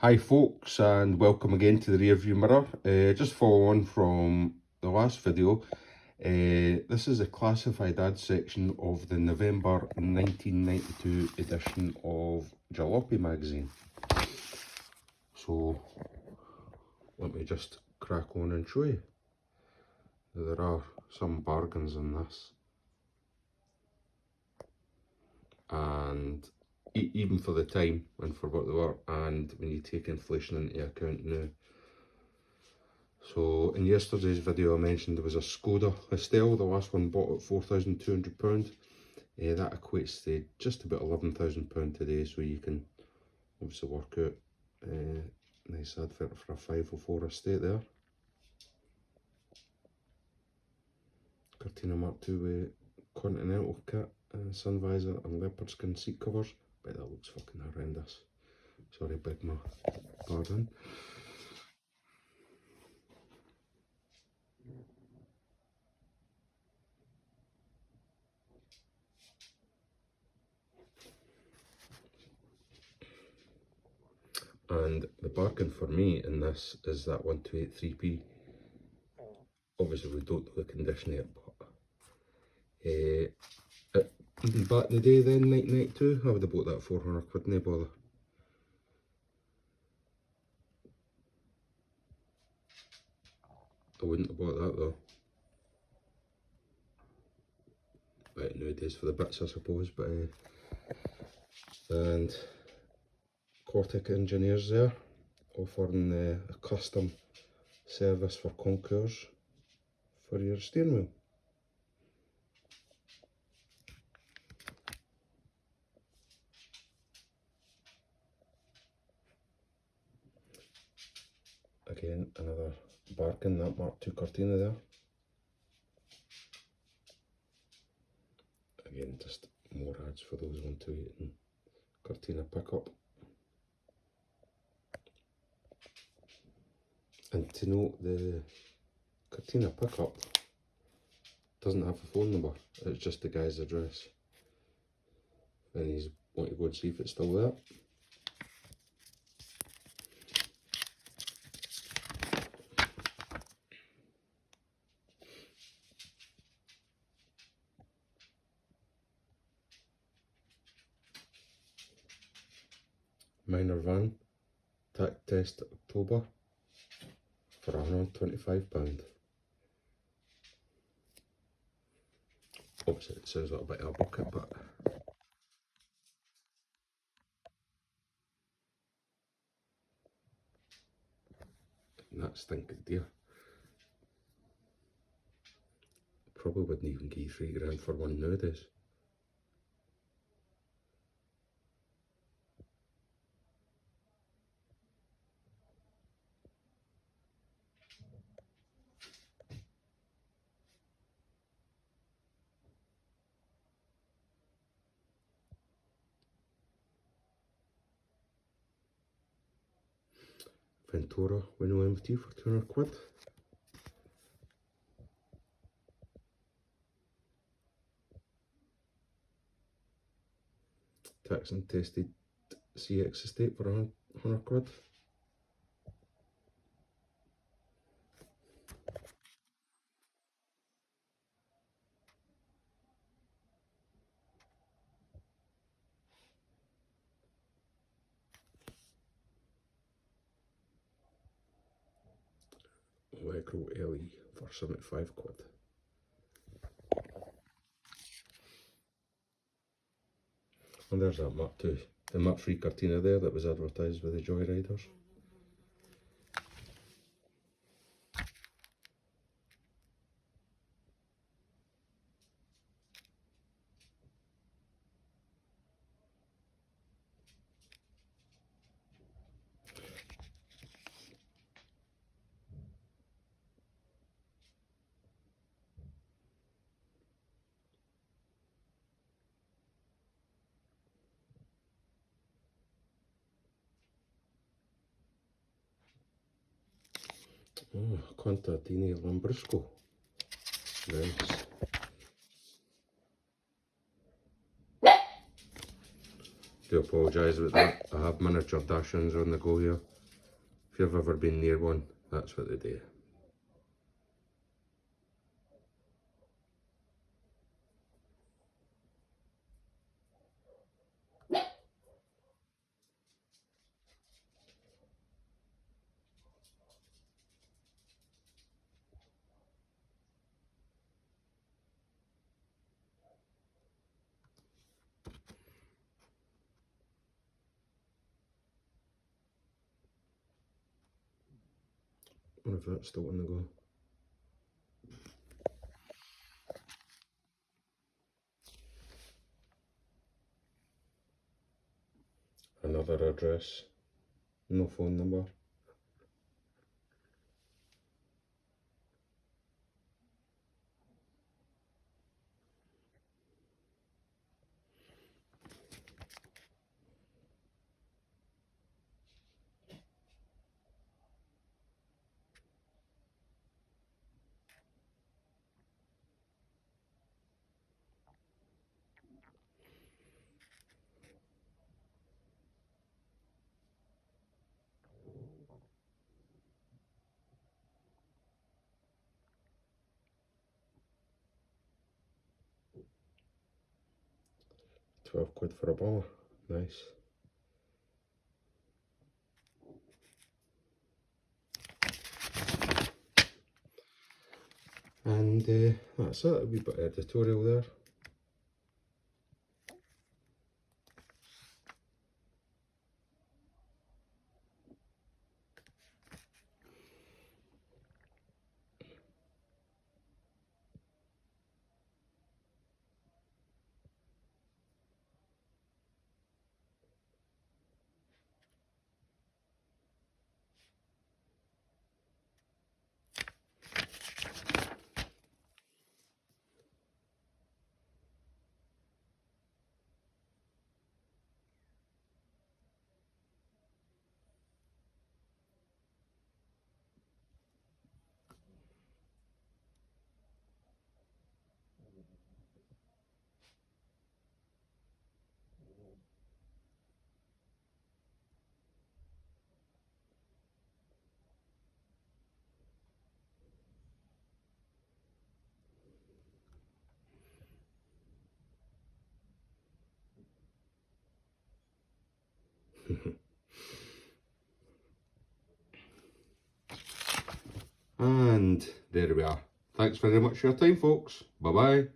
Hi folks, and welcome again to the rear view mirror. Just follow on from the last video. This is a classified ad section of the November 1992 edition of Jalopy magazine. So let me just crack on and show you. There are some bargains in this, and even for the time and for what they were, and when you take inflation into account now. So in yesterday's video I mentioned there was a Skoda Estelle, the last one bought at £4,200. That equates to just about £11,000 today, so you can obviously work out. Nice advert for a 504 estate there. Cortina Mark II with Continental kit, sun visor and leopard skin seat covers. But that looks fucking horrendous. Sorry, big ma. Pardon. And the bargain for me in this is that 1283p. Obviously we don't know the condition yet, but back in the day then, 1992, I would have bought that 400 quid, no bother. I wouldn't have bought that though. Right, nowadays for the bits I suppose, but and Cortic engineers there, offering a custom service for concours for your steering wheel. Again, another bargain, that Mark II Cortina there. Again, just more ads for those wanting to wait. Cortina pickup. And to note, the Cortina pickup doesn't have a phone number, it's just the guy's address. And he's want to go and see if it's still there. Minor van, tack test October for £125. Obviously it sounds like a bit of a bucket, but that stinking dear. Probably wouldn't even give you £3 for one nowadays. Ventura with no MT for 200 quid. Tax and tested CX estate for 100 quid. Legro LE for 75 quid. And there's that Mark II, the Mark III Cortina there that was advertised with the Joyriders. Oh, Contadini Lambrusco. Nice. to apologise about that. I have miniature Dachshunds on the go here. If you've ever been near one, that's what they do. I wonder if that's still on the go. Another address, no phone number. £12 for a ball, nice. And that's it, a wee bit of editorial there. And there we are. Thanks very much for your time, folks. Bye bye.